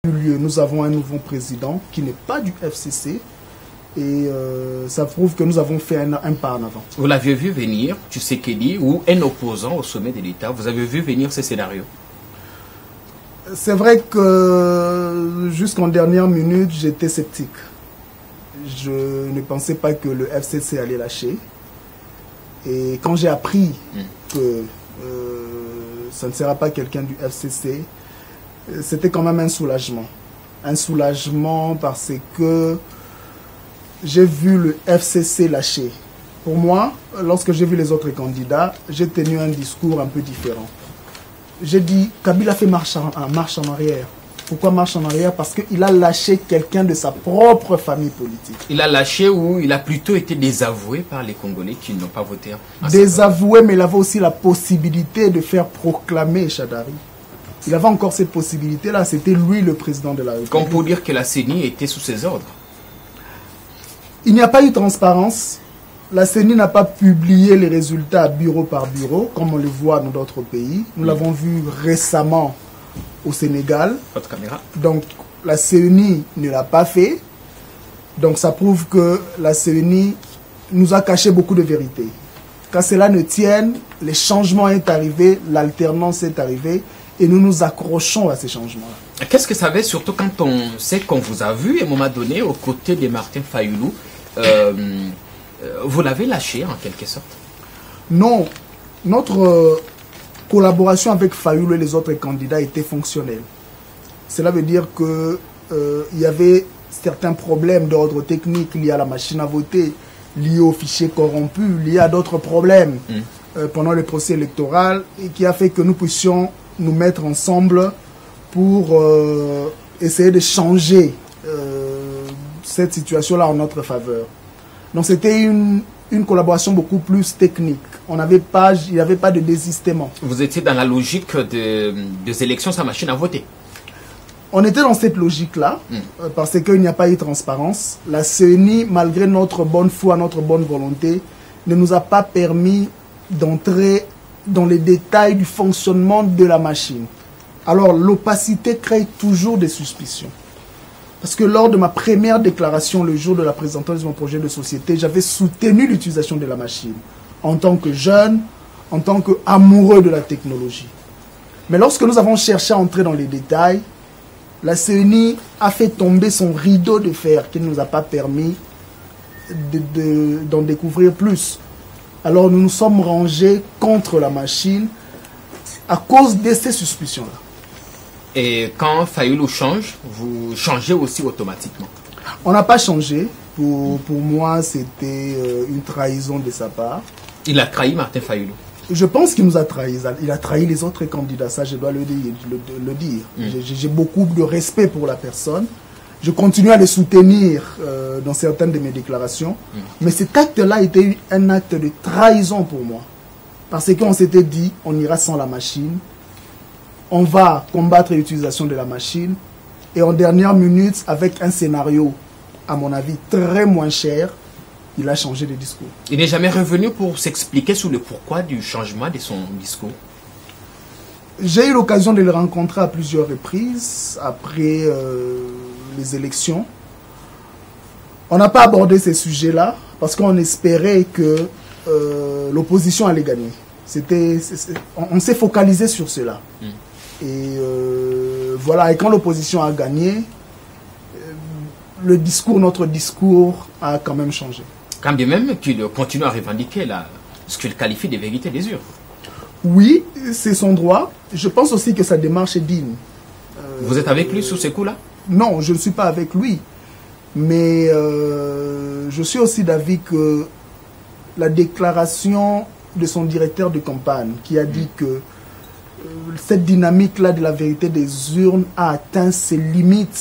Nous avons un nouveau président qui n'est pas du FCC et ça prouve que nous avons fait un pas en avant. Vous l'aviez vu venir, Tshisekedi, ou un opposant au sommet de l'État, vous avez vu venir ce scénario? C'est vrai que jusqu'en dernière minute, j'étais sceptique. Je ne pensais pas que le FCC allait lâcher. Et quand j'ai appris que ça ne sera pas quelqu'un du FCC, c'était quand même un soulagement. Un soulagement parce que j'ai vu le FCC lâcher. Pour moi, lorsque j'ai vu les autres candidats, j'ai tenu un discours un peu différent. J'ai dit, Kabila fait marche en arrière. Pourquoi marche en arrière? Parce qu'il a lâché quelqu'un de sa propre famille politique. Il a lâché ou il a plutôt été désavoué par les Congolais qui n'ont pas voté? Désavoué, mais il avait aussi la possibilité de faire proclamer Shadari. Il avait encore cette possibilité-là. C'était lui le président de la République. Comme pour dire que la CENI était sous ses ordres. Il n'y a pas eu de transparence. La CENI n'a pas publié les résultats bureau par bureau, comme on le voit dans d'autres pays. Nous l'avons vu récemment au Sénégal. Votre caméra. Donc, la CENI ne l'a pas fait. Donc, ça prouve que la CENI nous a caché beaucoup de vérités. Quand cela ne tienne, les changements sont arrivés, l'alternance est arrivée, et nous nous accrochons à ces changements-là. Qu'est-ce que ça veut, surtout quand on sait qu'on vous a vu à un moment donné aux côtés de Martin Fayulu? Vous l'avez lâché en quelque sorte? Non, notre collaboration avec Fayulu et les autres candidats était fonctionnelle. Cela veut dire que il y avait certains problèmes d'ordre technique liés à la machine à voter, liés aux fichiers corrompus, liés à d'autres problèmes pendant le procès électoral, et qui a fait que nous puissions nous mettre ensemble pour essayer de changer cette situation-là en notre faveur. Donc c'était une collaboration beaucoup plus technique. Il n'y avait pas de désistement. Vous étiez dans la logique des élections sans machine à voter? On était dans cette logique-là, parce qu'il n'y a pas eu de transparence. La CENI, malgré notre bonne foi, notre bonne volonté, ne nous a pas permis d'entrer dans les détails du fonctionnement de la machine. Alors l'opacité crée toujours des suspicions. Parce que lors de ma première déclaration, le jour de la présentation de mon projet de société, j'avais soutenu l'utilisation de la machine en tant que jeune, en tant qu'amoureux de la technologie. Mais lorsque nous avons cherché à entrer dans les détails, la CENI a fait tomber son rideau de fer qui ne nous a pas permis d'en découvrir plus. Alors nous nous sommes rangés contre la machine à cause de ces suspicions-là. Et quand Fayulu change, vous changez aussi automatiquement? On n'a pas changé. Pour moi, c'était une trahison de sa part. Il a trahi Martin Fayulu? Je pense qu'il nous a trahis. Il a trahi les autres candidats, ça je dois le dire. J'ai beaucoup de respect pour la personne. Je continue à le soutenir dans certaines de mes déclarations. Mais cet acte-là était un acte de trahison pour moi. Parce qu'on s'était dit, on ira sans la machine. On va combattre l'utilisation de la machine. Et en dernière minute, avec un scénario, à mon avis, très moins cher, il a changé de discours. Il n'est jamais revenu pour s'expliquer sur le pourquoi du changement de son discours? J'ai eu l'occasion de le rencontrer à plusieurs reprises après les élections. On n'a pas abordé ces sujets-là parce qu'on espérait que l'opposition allait gagner. On s'est focalisé sur cela. Et voilà, et quand l'opposition a gagné, notre discours a quand même changé. Quand bien même qu'il continue à revendiquer ce qu'il qualifie de vérité des urnes. Oui, c'est son droit. Je pense aussi que sa démarche est digne. Vous êtes avec lui sur ce coup-là? Non, je ne suis pas avec lui. Mais je suis aussi d'avis que la déclaration de son directeur de campagne qui a dit que cette dynamique-là de la vérité des urnes a atteint ses limites